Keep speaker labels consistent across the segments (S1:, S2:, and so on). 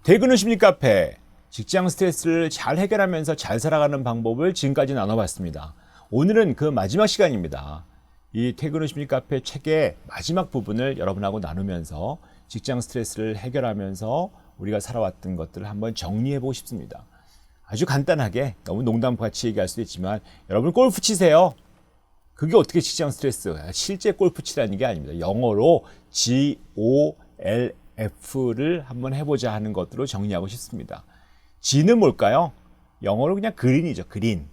S1: 퇴근 후 심리 카페, 직장 스트레스를 잘 해결하면서 잘 살아가는 방법을 지금까지 나눠봤습니다. 오늘은 그 마지막 시간입니다. 이 퇴근 후 심리 카페 책의 마지막 부분을 여러분하고 나누면서 직장 스트레스를 해결하면서 우리가 살아왔던 것들을 한번 정리해보고 싶습니다. 아주 간단하게, 너무 농담같이 얘기할 수도 있지만 여러분 골프 치세요. 그게 어떻게 직장 스트레스, 실제 골프 치라는 게 아닙니다. 영어로 GOLF를 한번 해보자 하는 것으로 정리하고 싶습니다. G는 뭘까요? 영어로 그냥 그린이죠. 그린.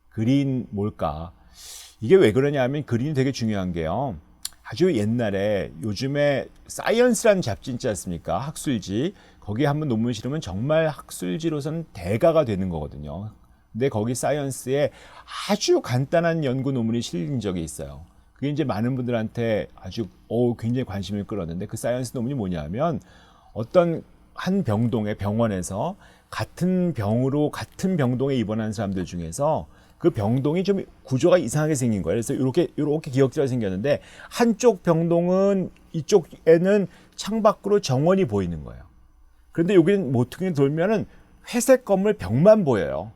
S1: 그린 뭘까? 이게 왜 그러냐 하면 그린이 되게 중요한 게요. 아주 옛날에 요즘에 사이언스라는 잡지 있지 않습니까? 학술지. 거기에 한번 논문 실으면 정말 학술지로선 대가가 되는 거거든요. 근데 거기 사이언스에 아주 간단한 연구 논문이 실린 적이 있어요. 그게 이제 많은 분들한테 아주 굉장히 관심을 끌었는데 그 사이언스 논문이 뭐냐면 어떤 한 병동의 병원에서 같은 병으로 같은 병동에 입원한 사람들 중에서 그 병동이 좀 구조가 이상하게 생긴 거예요. 그래서 이렇게 기역자가 생겼는데 한쪽 병동은 이쪽에는 창밖으로 정원이 보이는 거예요. 그런데 여기는 모퉁이 돌면은 회색 건물 벽만 보여요.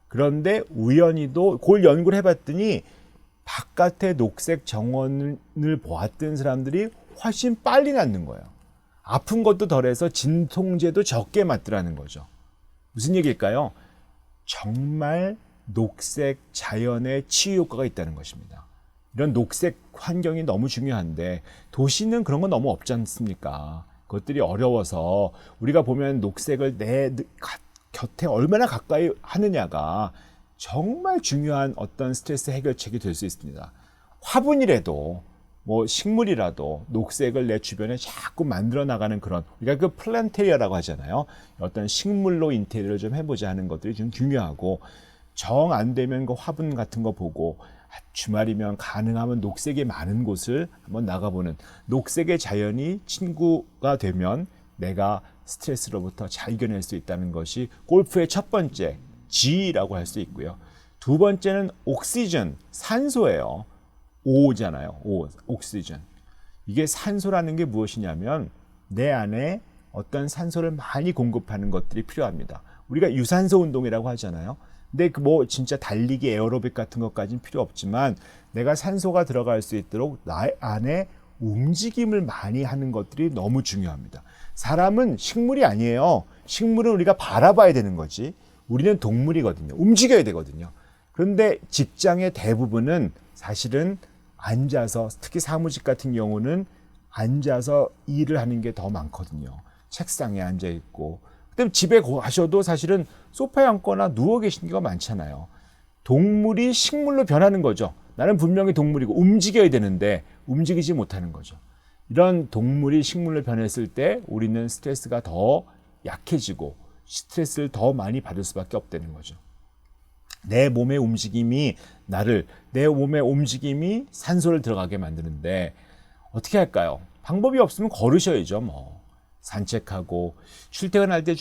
S1: 그런데 우연히도 그걸 연구를 해봤더니 바깥에 녹색 정원을 보았던 사람들이 훨씬 빨리 낫는 거예요. 아픈 것도 덜해서 진통제도 적게 맞더라는 거죠. 무슨 얘기일까요? 정말 녹색 자연의 치유 효과가 있다는 것입니다. 이런 녹색 환경이 너무 중요한데 도시는 그런 건 너무 없지 않습니까? 그것들이 어려워서 우리가 보면 녹색을 내 곁에 얼마나 가까이 하느냐가 정말 중요한 어떤 스트레스 해결책이 될 수 있습니다. 화분이라도 뭐 식물이라도 녹색을 내 주변에 자꾸 만들어 나가는 그런, 우리가 그 플란테리아라고 하잖아요. 어떤 식물로 인테리어를 좀 해보자 하는 것들이 좀 중요하고, 정 안 되면 그 화분 같은 거 보고 주말이면 가능하면 녹색이 많은 곳을 한번 나가보는, 녹색의 자연이 친구가 되면 내가 스트레스로부터 잘 이겨낼 수 있다는 것이 골프의 첫 번째 G라고 할 수 있고요. 두 번째는 옥시전, 산소예요. O잖아요. O, 옥시전. 이게 산소라는 게 무엇이냐면 내 안에 어떤 산소를 많이 공급하는 것들이 필요합니다. 우리가 유산소 운동이라고 하잖아요. 근데 뭐 진짜 달리기, 에어로빅 같은 것까지는 필요 없지만 내가 산소가 들어갈 수 있도록 나 안에 움직임을 많이 하는 것들이 너무 중요합니다. 사람은 식물이 아니에요. 식물은 우리가 바라봐야 되는 거지. 우리는 동물이거든요. 움직여야 되거든요. 그런데 직장의 대부분은 사실은 앉아서, 특히 사무직 같은 경우는 앉아서 일을 하는 게 더 많거든요. 책상에 앉아 있고. 그다음에 집에 가셔도 사실은 소파에 앉거나 누워 계시는 경우가 많잖아요. 동물이 식물로 변하는 거죠. 나는 분명히 동물이고 움직여야 되는데 움직이지 못하는 거죠. 이런 동물이 식물로 변했을 때 우리는 스트레스가 더 약해지고 스트레스를 더 많이 받을 수밖에 없다는 거죠. 내 몸의 움직임이 내 몸의 움직임이 산소를 들어가게 만드는데 어떻게 할까요? 방법이 없으면 걸으셔야죠. 뭐 산책하고, 출퇴근할 때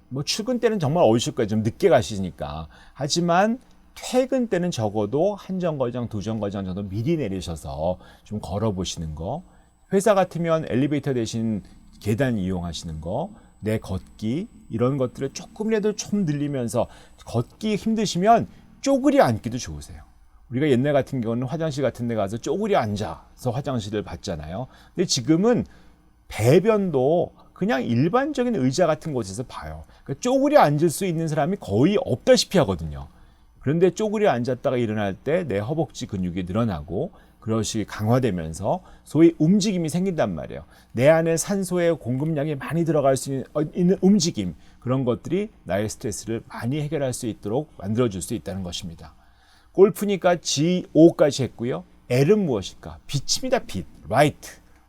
S1: 뭐 출근 때는 정말 어우실 거예요. 좀 늦게 가시니까. 하지만 퇴근 때는 적어도 한 정거장, 두 정거장 정도 미리 내리셔서 좀 걸어보시는 거. 회사 같으면 엘리베이터 대신 계단 이용하시는 거. 내 걷기, 이런 것들을 조금이라도 좀 늘리면서, 걷기 힘드시면 쪼그려 앉기도 좋으세요. 우리가 옛날 같은 경우는 화장실 같은 데 가서 쪼그려 앉아서 화장실을 봤잖아요. 근데 지금은 배변도 그냥 일반적인 의자 같은 곳에서 봐요. 그러니까 쪼그려 앉을 수 있는 사람이 거의 없다시피 하거든요. 그런데 쪼그려 앉았다가 일어날 때 내 허벅지 근육이 늘어나고 그것이 강화되면서 소위 움직임이 생긴단 말이에요. 내 안에 산소의 공급량이 많이 들어갈 수 있는 움직임, 그런 것들이 나의 스트레스를 많이 해결할 수 있도록 만들어줄 수 있다는 것입니다. 골프니까 G, O까지 했고요. L은 무엇일까? 빛입니다. 빛.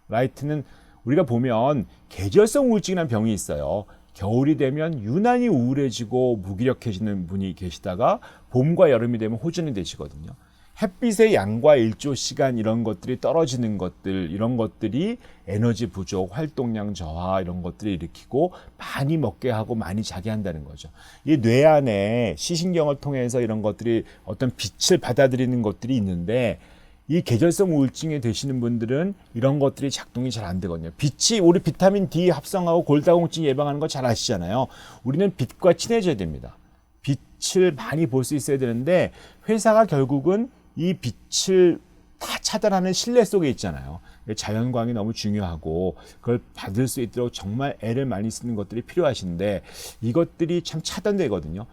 S1: 라이트는 우리가 보면 계절성 우울증이라는 병이 있어요. 겨울이 되면 유난히 우울해지고 무기력해지는 분이 계시다가 봄과 여름이 되면 호전이 되시거든요. 햇빛의 양과 일조 시간, 이런 것들이 떨어지는 것들, 이런 것들이 에너지 부족, 활동량 저하, 이런 것들을 일으키고 많이 먹게 하고 많이 자게 한다는 거죠. 이 뇌 안에 시신경을 통해서 이런 것들이 어떤 빛을 받아들이는 것들이 있는데, 이 계절성 우울증에 되시는 분들은 이런 것들이 작동이 잘 안 되거든요. 빛이 우리 비타민 D 합성하고 골다공증 예방하는 거 잘 아시잖아요. 우리는 빛과 친해져야 됩니다. 빛을 많이 볼 수 있어야 되는데 회사가 결국은 이 빛을 다 차단하는 실내 속에 있잖아요. 자연광이 너무 중요하고 그걸 받을 수 있도록 정말 애를 많이 쓰는 것들이 필요하신데 이것들이 참 차단되거든요.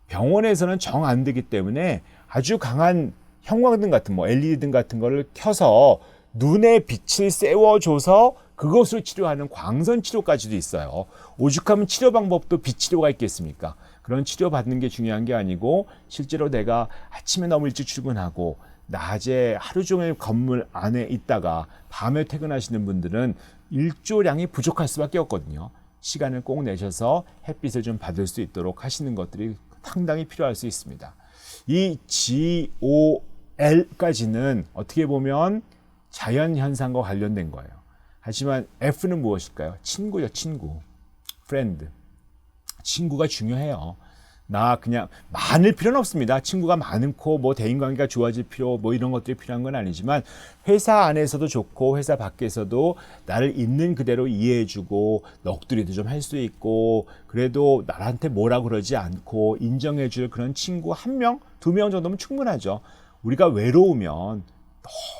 S1: 병원에서는 정 안 되기 때문에 아주 강한 형광등 같은 LED 등 같은 거를 켜서 눈에 빛을 쐬워줘서 그것으로 치료하는 광선 치료까지도 있어요. 오죽하면 치료 방법도 빛 치료가 있겠습니까? 그런 치료 받는 게 중요한 게 아니고 실제로 내가 아침에 너무 일찍 출근하고 낮에 하루 종일 건물 안에 있다가 밤에 퇴근하시는 분들은 일조량이 부족할 수밖에 없거든요. 시간을 꼭 내셔서 햇빛을 좀 받을 수 있도록 하시는 것들이 상당히 필요할 수 있습니다. 이 GOL까지는 어떻게 보면 자연현상과 관련된 거예요. 하지만 F는 무엇일까요? 친구요, 친구. friend. 친구가 중요해요. 나 그냥 많을 필요는 없습니다. 친구가 많고 뭐 대인관계가 좋아질 필요 뭐 이런 것들이 필요한 건 아니지만 회사 안에서도 좋고 회사 밖에서도 나를 있는 그대로 이해해주고 넋두리도 좀 할 수 있고 그래도 나한테 뭐라 그러지 않고 인정해줄 그런 친구 1명, 2명 정도면 충분하죠. 우리가 외로우면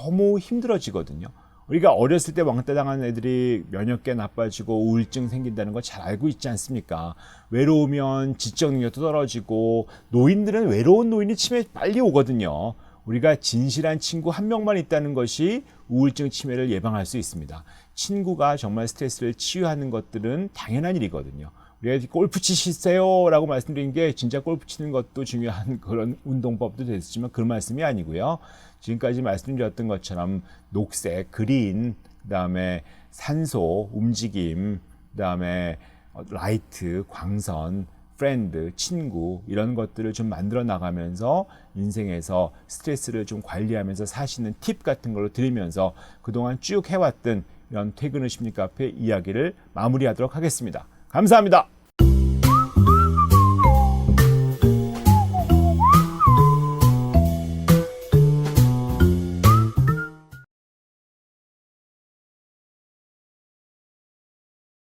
S1: 너무 힘들어지거든요. 우리가 어렸을 때 왕따 당한 애들이 면역계 나빠지고 우울증 생긴다는 거 잘 알고 있지 않습니까? 외로우면 지적 능력도 떨어지고 노인들은 외로운 노인이 치매 빨리 오거든요. 우리가 진실한 친구 1명만 있다는 것이 우울증 치매를 예방할 수 있습니다. 친구가 정말 스트레스를 치유하는 것들은 당연한 일이거든요. 우리가 골프 치시세요 라고 말씀드린 게 진짜 골프 치는 것도 중요한 그런 운동법도 됐지만 그런 말씀이 아니고요. 지금까지 말씀드렸던 것처럼 녹색, 그린, 그다음에 산소, 움직임, 그다음에 라이트, 광선, 프렌드, 친구 이런 것들을 좀 만들어 나가면서 인생에서 스트레스를 좀 관리하면서 사시는 팁 같은 걸로 드리면서 그동안 쭉 해왔던 이런 퇴근 후 심리 카페 이야기를 마무리하도록 하겠습니다. 감사합니다.